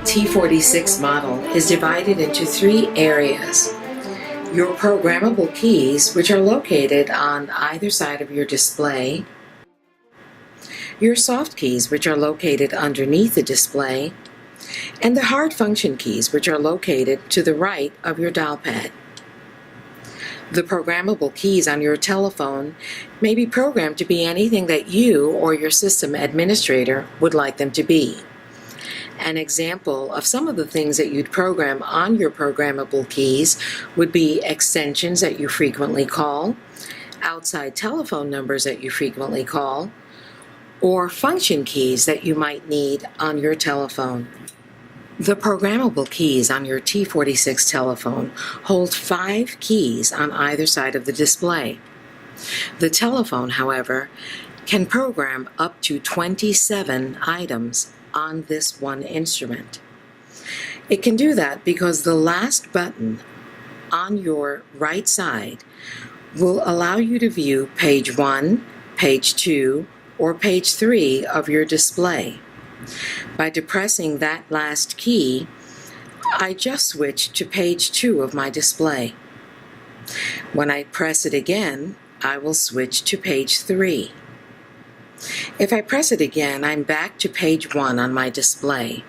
T46 model is divided into three areas. Your programmable keys, which are located on either side of your display, your soft keys, which are located underneath the display, and the hard function keys, which are located to the right of your dial pad. The programmable keys on your telephone may be programmed to be anything that you or your system administrator would like them to be. An example of some of the things that you'd program on your programmable keys would be extensions that you frequently call, outside telephone numbers that you frequently call, or function keys that you might need on your telephone. The programmable keys on your T46 telephone hold 5 keys on either side of the display. The telephone, however, can program up to 27 items on this one instrument. It can do that because the last button on your right side will allow you to view page 1, page 2, or page 3 of your display. By depressing that last key, I just switch to page 2 of my display. When I press it again, I will switch to page 3. If I press it again, I'm back to page 1 on my display.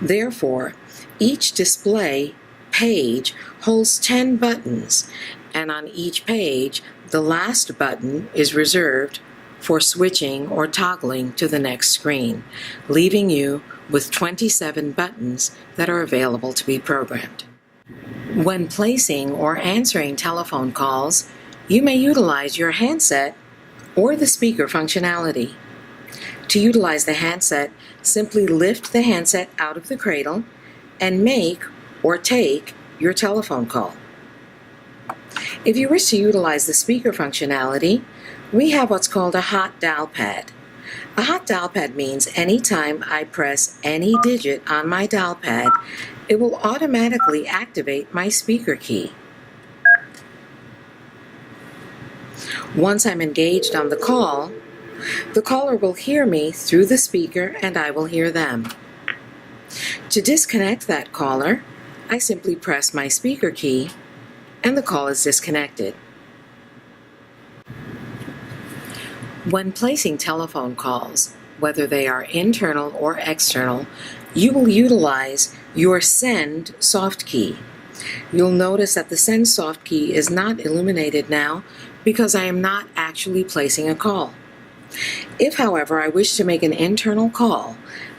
Therefore, each display page holds 10 buttons, and on each page, the last button is reserved for switching or toggling to the next screen, leaving you with 27 buttons that are available to be programmed. When placing or answering telephone calls, you may utilize your handset or the speaker functionality. To utilize the handset, simply lift the handset out of the cradle and make or take your telephone call. If you wish to utilize the speaker functionality, we have what's called a hot dial pad. A hot dial pad means anytime I press any digit on my dial pad, it will automatically activate my speaker key. Once I'm engaged on the call, the caller will hear me through the speaker and I will hear them. To disconnect that caller, I simply press my speaker key and the call is disconnected. When placing telephone calls, whether they are internal or external, you will utilize your send soft key. You'll notice that the send soft key is not illuminated now because I am not actually placing a call. If, however, I wish to make an internal call,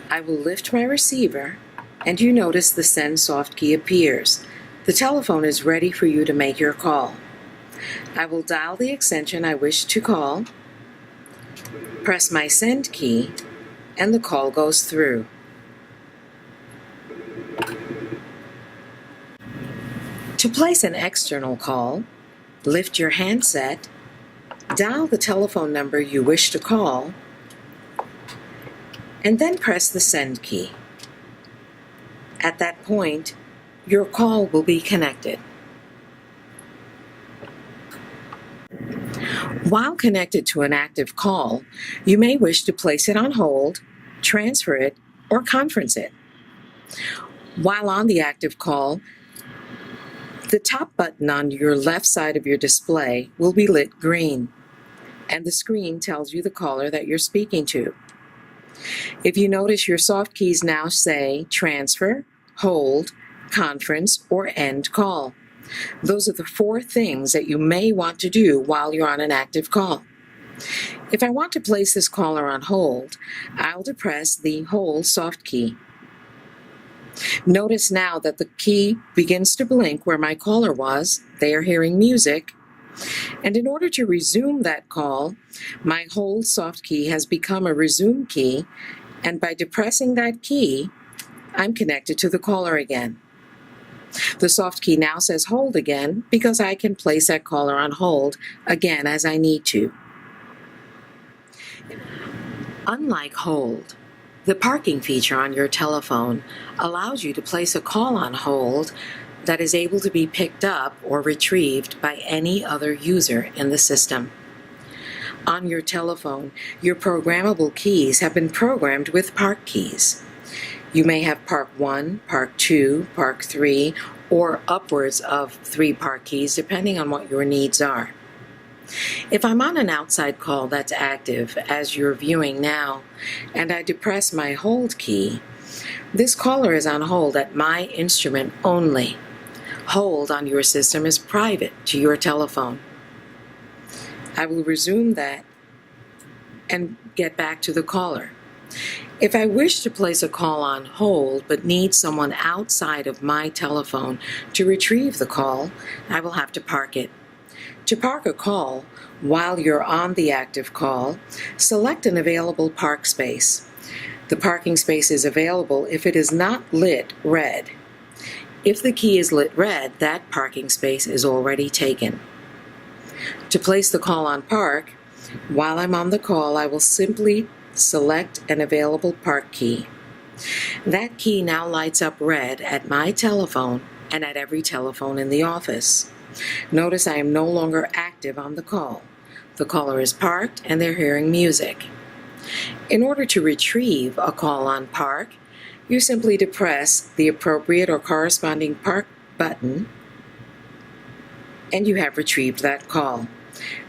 I will lift my receiver and you notice the send soft key appears. The telephone is ready for you to make your call. I will dial the extension I wish to call, press my send key, and the call goes through. To place an external call, lift your handset, dial the telephone number you wish to call, and then press the send key. At that point, your call will be connected. While connected to an active call, you may wish to place it on hold, transfer it, or conference it. While on the active call, the top button on your left side of your display will be lit green, and the screen tells you the caller that you're speaking to. If you notice, your soft keys now say transfer, hold, conference, or end call. Those are the 4 things that you may want to do while you're on an active call. If I want to place this caller on hold, I'll depress the hold soft key. Notice now that the key begins to blink where my caller was. They are hearing music. And in order to resume that call, my hold soft key has become a resume key, and by depressing that key, I'm connected to the caller again. The soft key now says hold again because I can place that caller on hold again as I need to. Unlike hold, the parking feature on your telephone allows you to place a call on hold that is able to be picked up or retrieved by any other user in the system. On your telephone, your programmable keys have been programmed with park keys. You may have Park 1, Park 2, Park 3, or upwards of 3 Park keys, depending on what your needs are. If I'm on an outside call that's active, as you're viewing now, and I depress my hold key, this caller is on hold at my instrument only. Hold on your system is private to your telephone. I will resume that and get back to the caller. If I wish to place a call on hold but need someone outside of my telephone to retrieve the call, I will have to park it. To park a call while you're on the active call, select an available park space. The parking space is available if it is not lit red. If the key is lit red, that parking space is already taken. To place the call on park, while I'm on the call, I will simply select an available park key. That key now lights up red at my telephone and at every telephone in the office. Notice I am no longer active on the call. The caller is parked and they're hearing music. In order to retrieve a call on park, you simply depress the appropriate or corresponding park button and you have retrieved that call.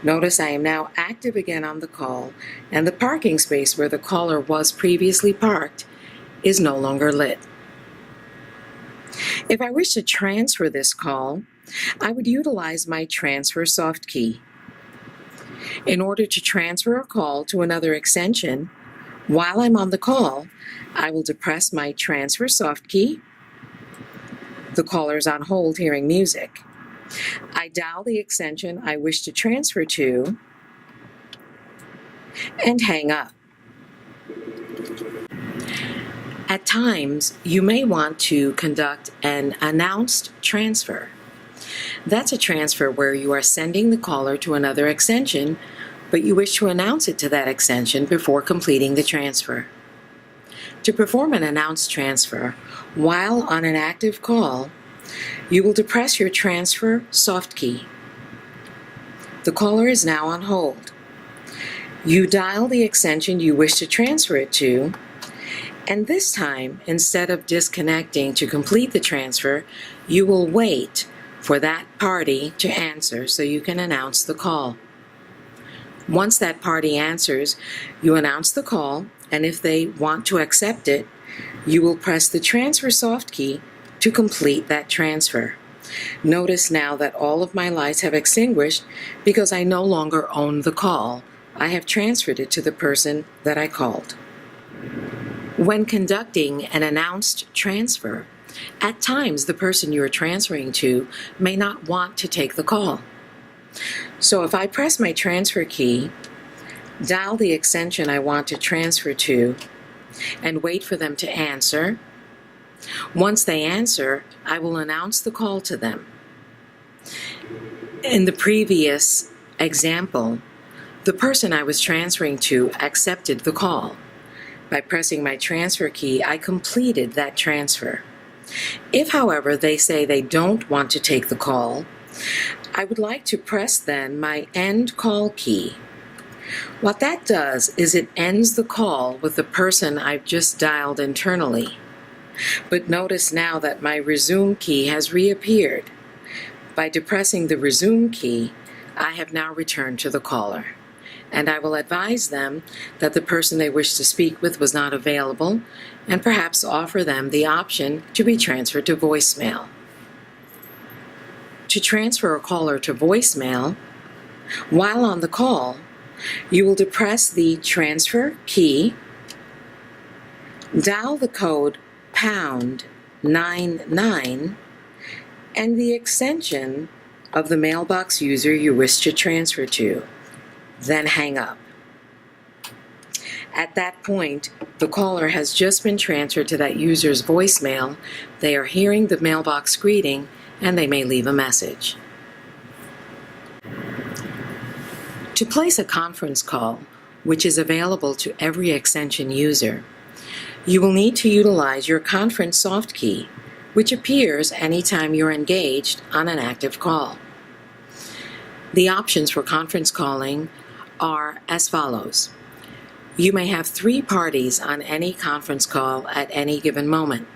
Notice I am now active again on the call and the parking space where the caller was previously parked is no longer lit. If I wish to transfer this call, I would utilize my transfer soft key. In order to transfer a call to another extension, while I'm on the call, I will depress my transfer soft key. The caller is on hold hearing music. I dial the extension I wish to transfer to and hang up. At times, you may want to conduct an announced transfer. That's a transfer where you are sending the caller to another extension, but you wish to announce it to that extension before completing the transfer. To perform an announced transfer while on an active call, you will depress your transfer soft key. The caller is now on hold. You dial the extension you wish to transfer it to, and this time, instead of disconnecting to complete the transfer, you will wait for that party to answer so you can announce the call. Once that party answers, you announce the call, and if they want to accept it, you will press the transfer soft key to complete that transfer. Notice now that all of my lights have extinguished because I no longer own the call. I have transferred it to the person that I called. When conducting an announced transfer, at times the person you are transferring to may not want to take the call. So if I press my transfer key, dial the extension I want to transfer to, and wait for them to answer, once they answer, I will announce the call to them. In the previous example, the person I was transferring to accepted the call. By pressing my transfer key, I completed that transfer. If, however, they say they don't want to take the call, I would like to press then my end call key. What that does is it ends the call with the person I've just dialed internally. But notice now that my resume key has reappeared. By depressing the resume key, I have now returned to the caller, and I will advise them that the person they wish to speak with was not available, and perhaps offer them the option to be transferred to voicemail. To transfer a caller to voicemail, while on the call, you will depress the transfer key, dial the code #99, and the extension of the mailbox user you wish to transfer to, then hang up. At that point, the caller has just been transferred to that user's voicemail. They are hearing the mailbox greeting, and they may leave a message. To place a conference call, which is available to every extension user, you will need to utilize your conference soft key, which appears anytime you're engaged on an active call. The options for conference calling are as follows. You may have 3 parties on any conference call at any given moment.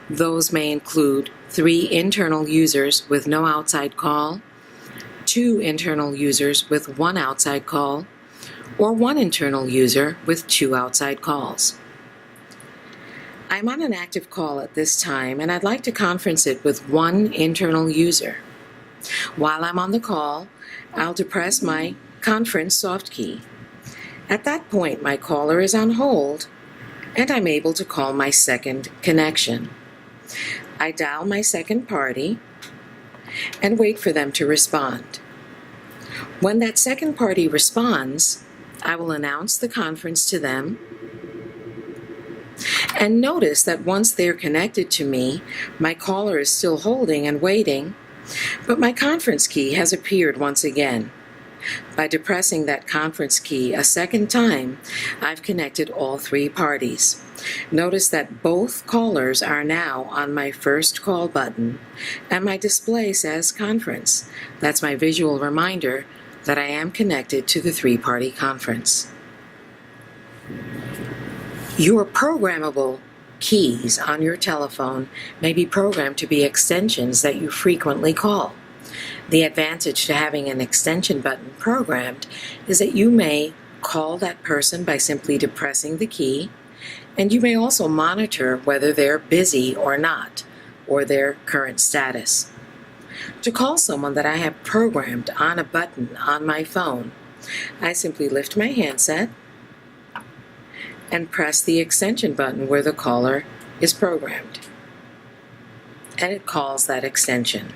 Those may include 3 internal users with no outside call, 2 internal users with 1 outside call, or 1 internal user with 2 outside calls. I'm on an active call at this time, and I'd like to conference it with 1 internal user. While I'm on the call, I'll depress my conference soft key. At that point, my caller is on hold, and I'm able to call my second connection. I dial my second party and wait for them to respond. When that second party responds, I will announce the conference to them, and notice that once they're connected to me, my caller is still holding and waiting, but my conference key has appeared once again. By depressing that conference key a second time, I've connected all 3 parties. Notice that both callers are now on my first call button, and my display says conference. That's my visual reminder that I am connected to the 3-party conference. Your programmable keys on your telephone may be programmed to be extensions that you frequently call. The advantage to having an extension button programmed is that you may call that person by simply depressing the key, and you may also monitor whether they're busy or not, or their current status. To call someone that I have programmed on a button on my phone, I simply lift my handset and press the extension button where the caller is programmed, and it calls that extension.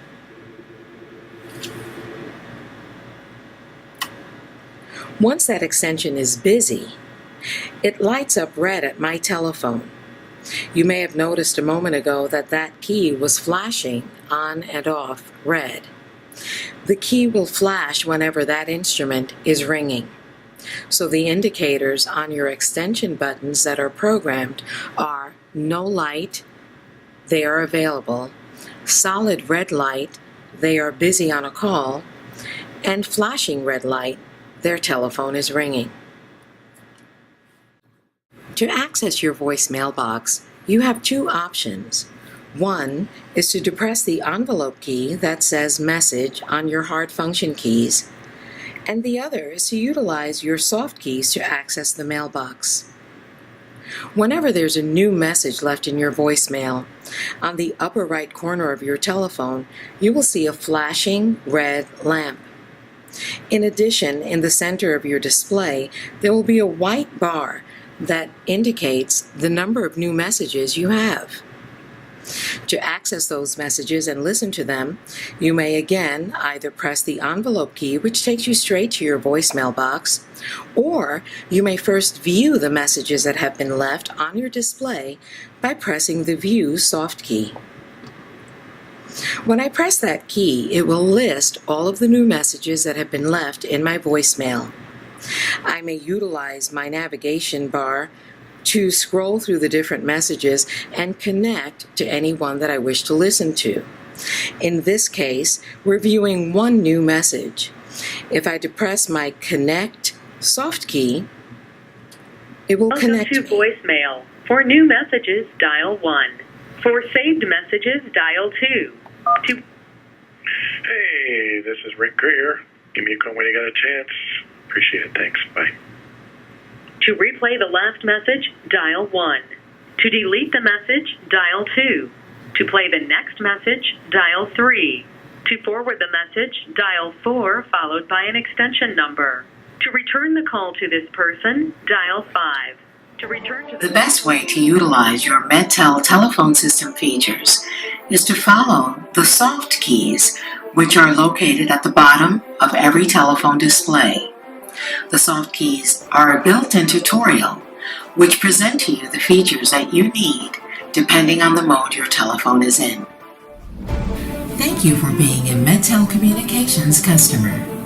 Once that extension is busy, it lights up red at my telephone. You may have noticed a moment ago that that key was flashing on and off red. The key will flash whenever that instrument is ringing. So the indicators on your extension buttons that are programmed are no light, they are available, solid red light, they are busy on a call, and flashing red light, their telephone is ringing. To access your voicemail box, you have 2 options. One is to depress the envelope key that says message on your hard function keys, and the other is to utilize your soft keys to access the mailbox. Whenever there's a new message left in your voicemail, on the upper right corner of your telephone, you will see a flashing red lamp. In addition, in the center of your display, there will be a white bar that indicates the number of new messages you have. To access those messages and listen to them, you may again either press the envelope key, which takes you straight to your voicemail box, or you may first view the messages that have been left on your display by pressing the View soft key. When I press that key, it will list all of the new messages that have been left in my voicemail. I may utilize my navigation bar to scroll through the different messages and connect to any one that I wish to listen to. In this case, we're viewing 1 new message. If I depress my Connect soft key, it will connect to voicemail. For new messages, dial 1. For saved messages, dial 2. Hey, this is Rick Greer. Give me a call when you got a chance. Appreciate it. Thanks. Bye. To replay the last message, dial 1. To delete the message, dial 2. To play the next message, dial 3. To forward the message, dial 4 followed by an extension number. To return the call to this person, dial 5. To return to the best way to utilize your Medtel telephone system features is to follow the soft keys, which are located at the bottom of every telephone display. The soft keys are a built-in tutorial which present to you the features that you need depending on the mode your telephone is in. Thank you for being a Medtel Communications customer.